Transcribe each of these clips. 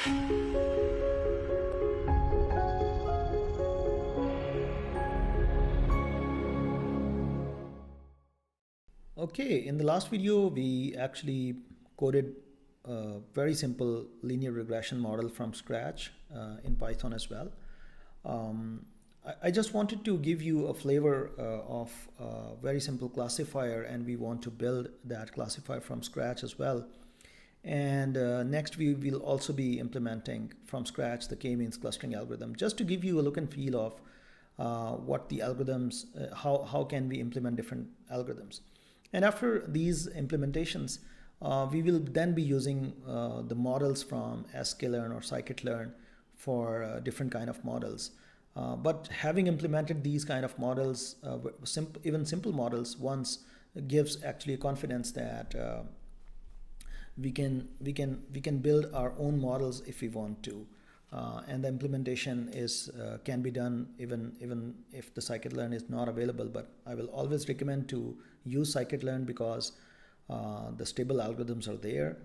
Okay, in the last video, we actually coded a very simple linear regression model from scratch in Python as well. I just wanted to give you a flavor of a very simple classifier, and we want to build that classifier from scratch as well. And next we will also be implementing from scratch the k-means clustering algorithm, just to give you a look and feel of what the algorithms, how can we implement different algorithms. And after these implementations, we will then be using the models from Scikit-learn or Scikit-learn for different kind of models. But having implemented these kind of models, even simple models once, gives actually a confidence that we can build our own models if we want to. And the implementation can be done even if the Scikit-learn is not available. But I will always recommend to use Scikit-learn because the stable algorithms are there.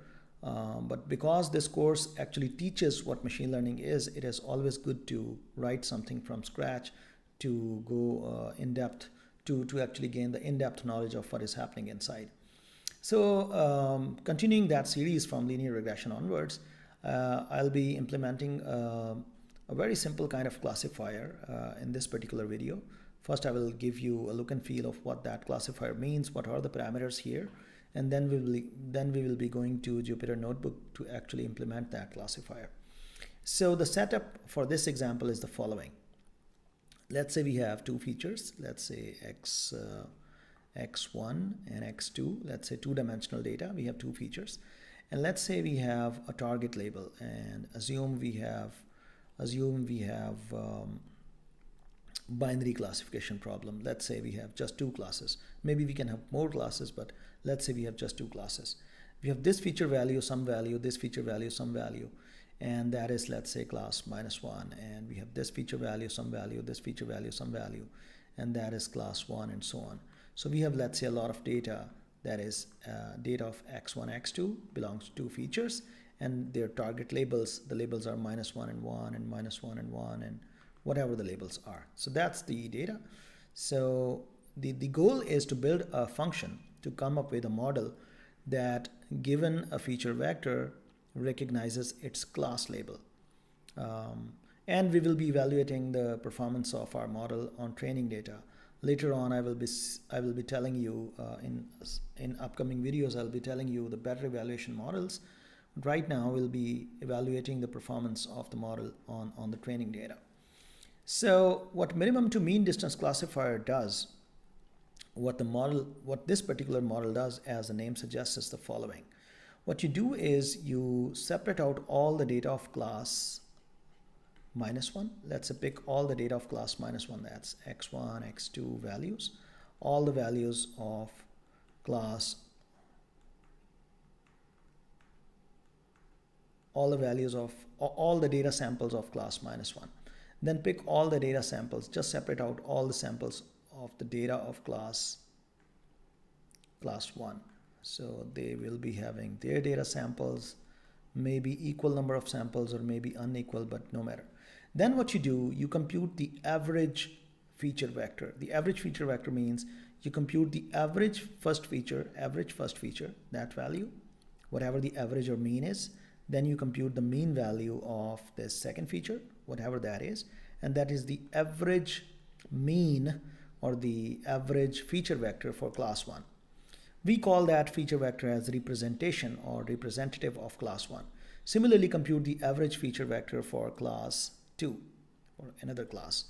But because this course actually teaches what machine learning is, it is always good to write something from scratch to go in depth, to actually gain the in-depth knowledge of what is happening inside. So continuing that series from linear regression onwards, I'll be implementing a very simple kind of classifier in this particular video. First, I will give you a look and feel of what that classifier means, what are the parameters here, and then we will be going to Jupyter Notebook to actually implement that classifier. So the setup for this example is the following. Let's say we have two features. Let's say x1 and x2. Let's say two-dimensional data. We have two features. And let's say we have a target label, and assume we have binary classification problem. Let's say we have just two classes. Maybe we can have more classes, but let's say we have just two classes. We have this feature value, some value, this feature value, some value, and that is, let's say, class -1. And we have this feature value, some value, this feature value, some value, and that is class 1, and so on. So we have, let's say, a lot of data. That is data of x1, x2 belongs to two features, and their target labels, the labels are -1 and 1 and -1 and 1 and whatever the labels are. So that's the data. So the goal is to build a function to come up with a model that, given a feature vector, recognizes its class label. And we will be evaluating the performance of our model on training data. Later on, I will be telling you in upcoming videos, I'll be telling you the better evaluation models. Right now, we'll be evaluating the performance of the model on the training data. So what minimum to mean distance classifier does, what this particular model does, as the name suggests, is the following. What you do is you separate out all the data of class -1. Let's pick all the data of class -1, that's x1, x2 values, all the values of class, all the data samples of class -1. Then pick all the data samples, just separate out all the samples of the data of class 1. So they will be having their data samples, maybe equal number of samples or maybe unequal, but no matter. Then what you do, you compute the average feature vector. The average feature vector means you compute the average first feature, that value, whatever the average or mean is. Then you compute the mean value of the second feature, whatever that is, and that is the average mean or the average feature vector for class 1. We call that feature vector as representation or representative of class 1. Similarly, compute the average feature vector for class 2 or another class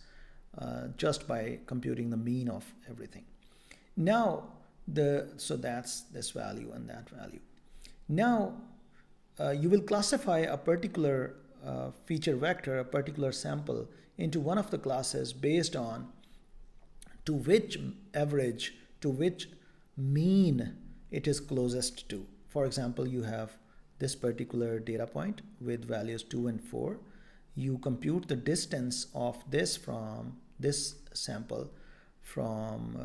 just by computing the mean of everything. Now, so that's this value and that value. Now, you will classify a particular feature vector, a particular sample, into one of the classes based on to which average, to which mean it is closest to. For example, you have this particular data point with values 2 and 4. You compute the distance of this from this sample from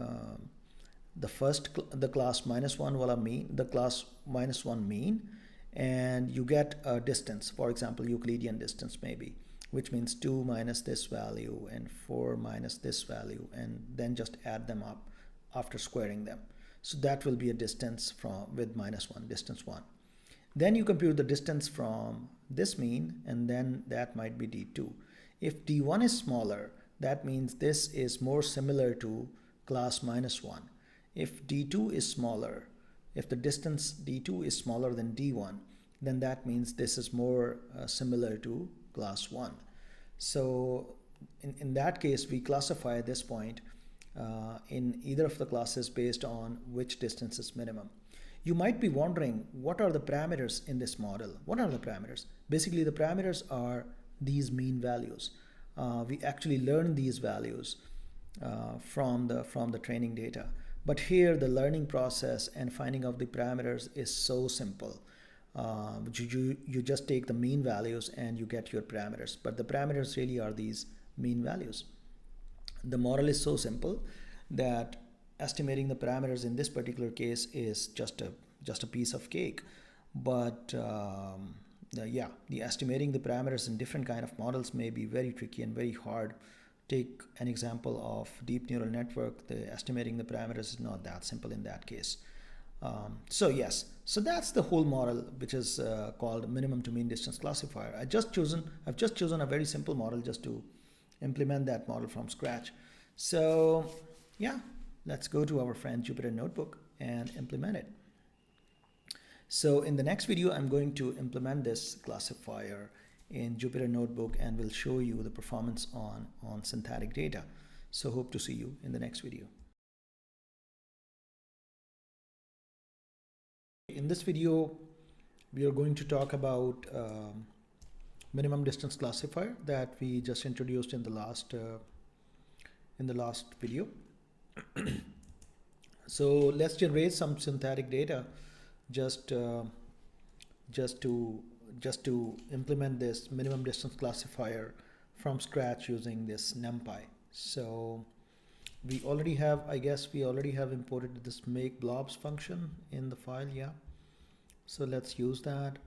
the class -1 wala mean, the class -1 mean, and you get a distance, for example, Euclidean distance maybe, which means 2 minus this value and 4 minus this value, and then just add them up after squaring them. So that will be a distance from with minus 1, distance 1. Then you compute the distance from this mean, and then that might be d2. If d1 is smaller, that means this is more similar to class minus 1. If d2 is smaller, if the distance d2 is smaller than d1, then that means this is more similar to class 1. So in that case, we classify this point in either of the classes based on which distance is minimum. You might be wondering, what are the parameters in this model? What are the parameters? Basically, the parameters are these mean values. We actually learn these values from the training data. But here, the learning process and finding of the parameters is so simple. You just take the mean values and you get your parameters. But the parameters really are these mean values. The model is so simple that estimating the parameters in this particular case is just a piece of cake. But the estimating the parameters in different kind of models may be very tricky and very hard. Take an example of deep neural network. The estimating the parameters is not that simple in that case. So that's the whole model, which is called minimum to mean distance classifier. I've just chosen a very simple model just to implement that model from scratch. So yeah, let's go to our friend Jupyter Notebook and implement it. So in the next video, I'm going to implement this classifier in Jupyter Notebook and will show you the performance on synthetic data. So hope to see you in the next video. In this video, we are going to talk about minimum distance classifier that we just introduced in the last video. So let's generate some synthetic data just to implement this minimum distance classifier from scratch using this NumPy. So we already have, I guess we already have imported this make blobs function in the file. Yeah, so let's use that.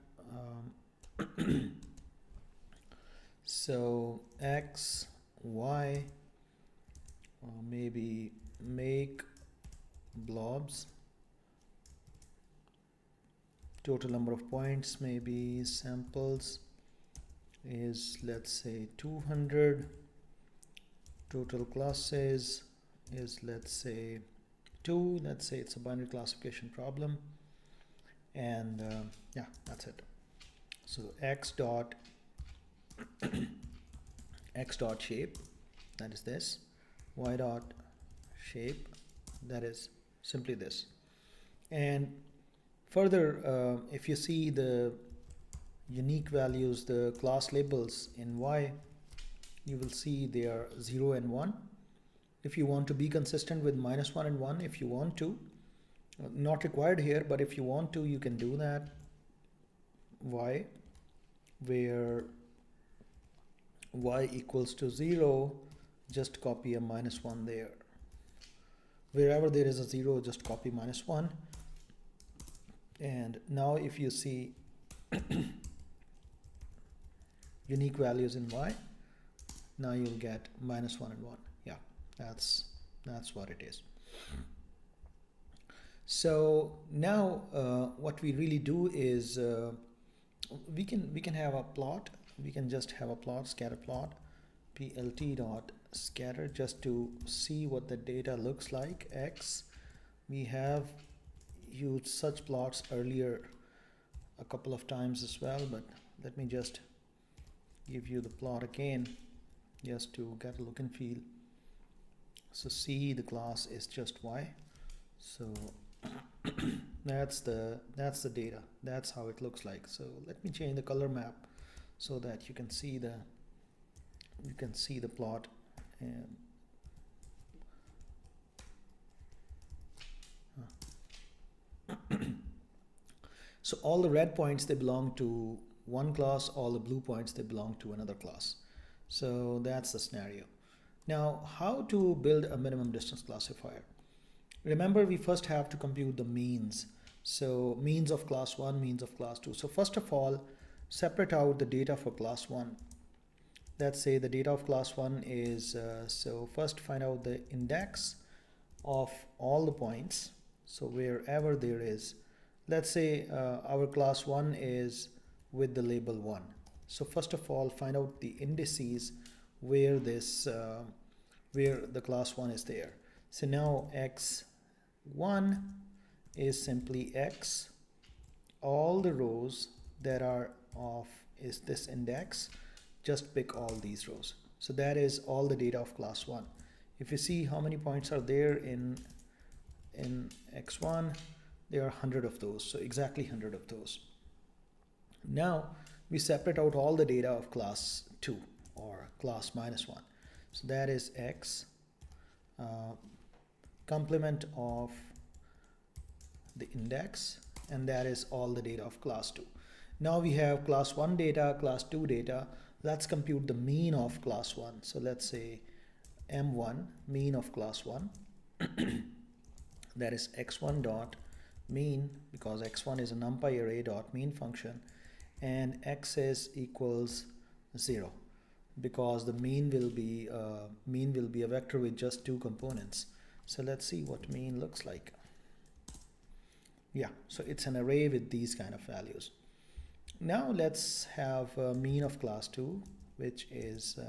So x, y, maybe make blobs, total number of points, maybe samples is, let's say, 200, total classes is, let's say, 2, let's say it's a binary classification problem, and yeah, that's it. So x dot shape, that is this, y dot shape, that is simply this. And further, if you see the unique values, the class labels in y, you will see they are 0 and 1. If you want to be consistent with -1 and 1, if you want to, not required here, but if you want to, you can do that. Y, where y equals to 0, just copy a -1 there. Wherever there is a 0, just copy -1. And now if you see unique values in y, now you'll get -1 and 1. Yeah, that's what it is. So now what we really do is we can have a plot. We can just have a plot, scatter plot, plt dot scatter, just to see what the data looks like. X, we have used such plots earlier a couple of times as well, but let me just give you the plot again just to get a look and feel. So see, the class is just y. So that's the data. That's how it looks like. So let me change the color map so that you can see the plot. And so all the red points, they belong to one class, all the blue points, they belong to another class. So that's the scenario. Now, how to build a minimum distance classifier? Remember, we first have to compute the means. So means of class 1, means of class 2. So first of all, separate out the data for class 1. Let's say the data of class 1 is, so first find out the index of all the points. So wherever there is, let's say our class 1 is with the label 1. So first of all, find out the indices where this, where the class 1 is there. So now x1 is simply x, all the rows that are of is this index, just pick all these rows. So that is all the data of class 1. If you see how many points are there in x1, there are 100 of those, so exactly 100 of those. Now we separate out all the data of class 2 or class -1. So that is x complement of the index, and that is all the data of class 2. Now we have class 1 data, class 2 data. Let's compute the mean of class 1. So let's say m1, mean of class 1. That is x1 dot mean, because x1 is a NumPy array dot mean function, and x is equals 0, because the mean will be a vector with just 2 components. So let's see what mean looks like. Yeah, so it's an array with these kind of values. Now let's have a mean of class 2, which is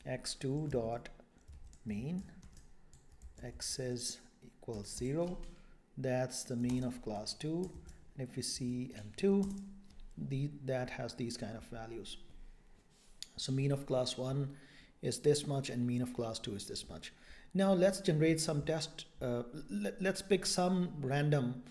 x2 dot mean. X is equals 0. That's the mean of class 2. And if we see m2, that has these kind of values. So mean of class 1 is this much, and mean of class 2 is this much. Now let's generate some test. Let's pick some random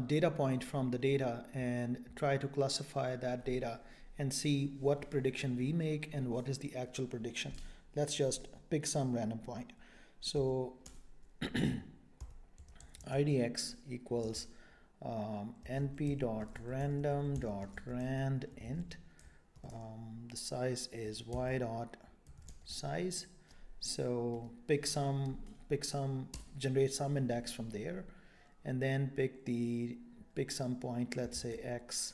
data point from the data and try to classify that data and see what prediction we make and what is the actual prediction. Let's just pick some random point. So idx equals np.random.randint. The size is y.size. So pick some, generate some index from there, and then pick some point, let's say x,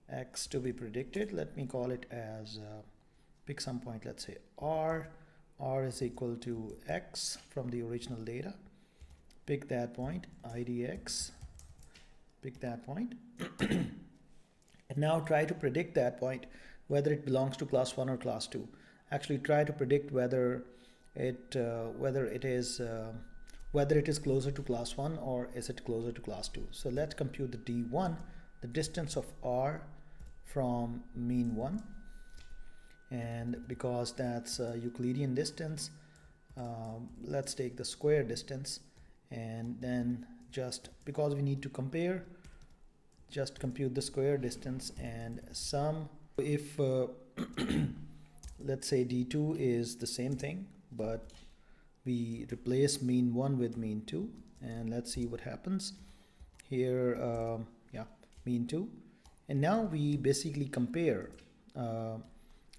x to be predicted. Let me call it as pick some point, let's say r is equal to x from the original data. Pick that point, idx, pick that point. And now try to predict that point, whether it belongs to class 1 or class 2. Actually try to predict whether it is closer to class 1 or is it closer to class 2. So let's compute the d1, the distance of r from mean 1, and because that's Euclidean distance, let's take the square distance, and then just because we need to compare, just compute the square distance and sum. If let's say d2 is the same thing, but we replace mean 1 with mean 2, and let's see what happens here. Yeah, mean 2, and now we basically compare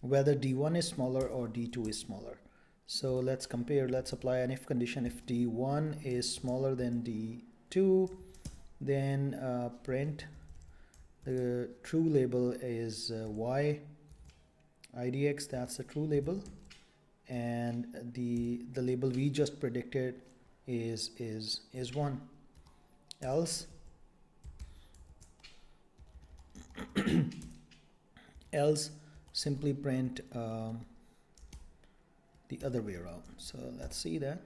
whether d1 is smaller or d2 is smaller. So let's compare. Let's apply an if condition. If d1 is smaller than d2, then print the true label is y idx, that's the true label, and the label we just predicted is 1. Else else simply print the other way around. So let's see that.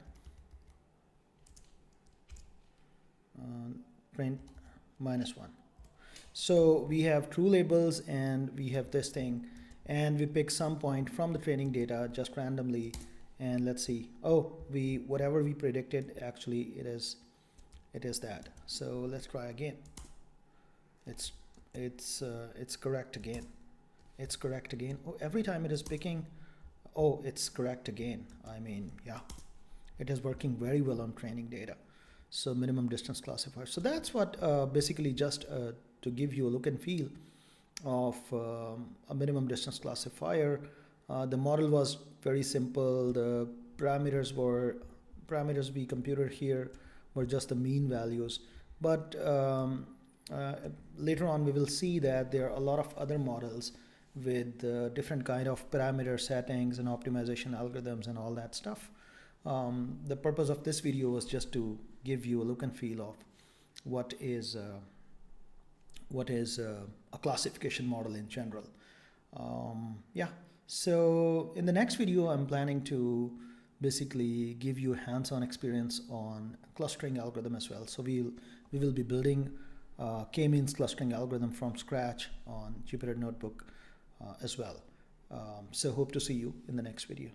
Print -1. So we have true labels and we have this thing, and we pick some point from the training data just randomly, and let's see. Oh, whatever we predicted, actually it is that. So let's try again. It's correct again. It's correct again. Oh, every time it is picking. Oh, it's correct again. I mean, yeah, it is working very well on training data. So minimum distance classifier. So that's what basically just to give you a look and feel of a minimum distance classifier. The model was very simple. The parameters we computed here were just the mean values, But later on we will see that there are a lot of other models with different kind of parameter settings and optimization algorithms and all that stuff. The purpose of this video was just to give you a look and feel of what is a classification model in general. Yeah, so in the next video I'm planning to basically give you hands-on experience on clustering algorithm as well. So we will be building k-means clustering algorithm from scratch on Jupyter Notebook as well. So hope to see you in the next video.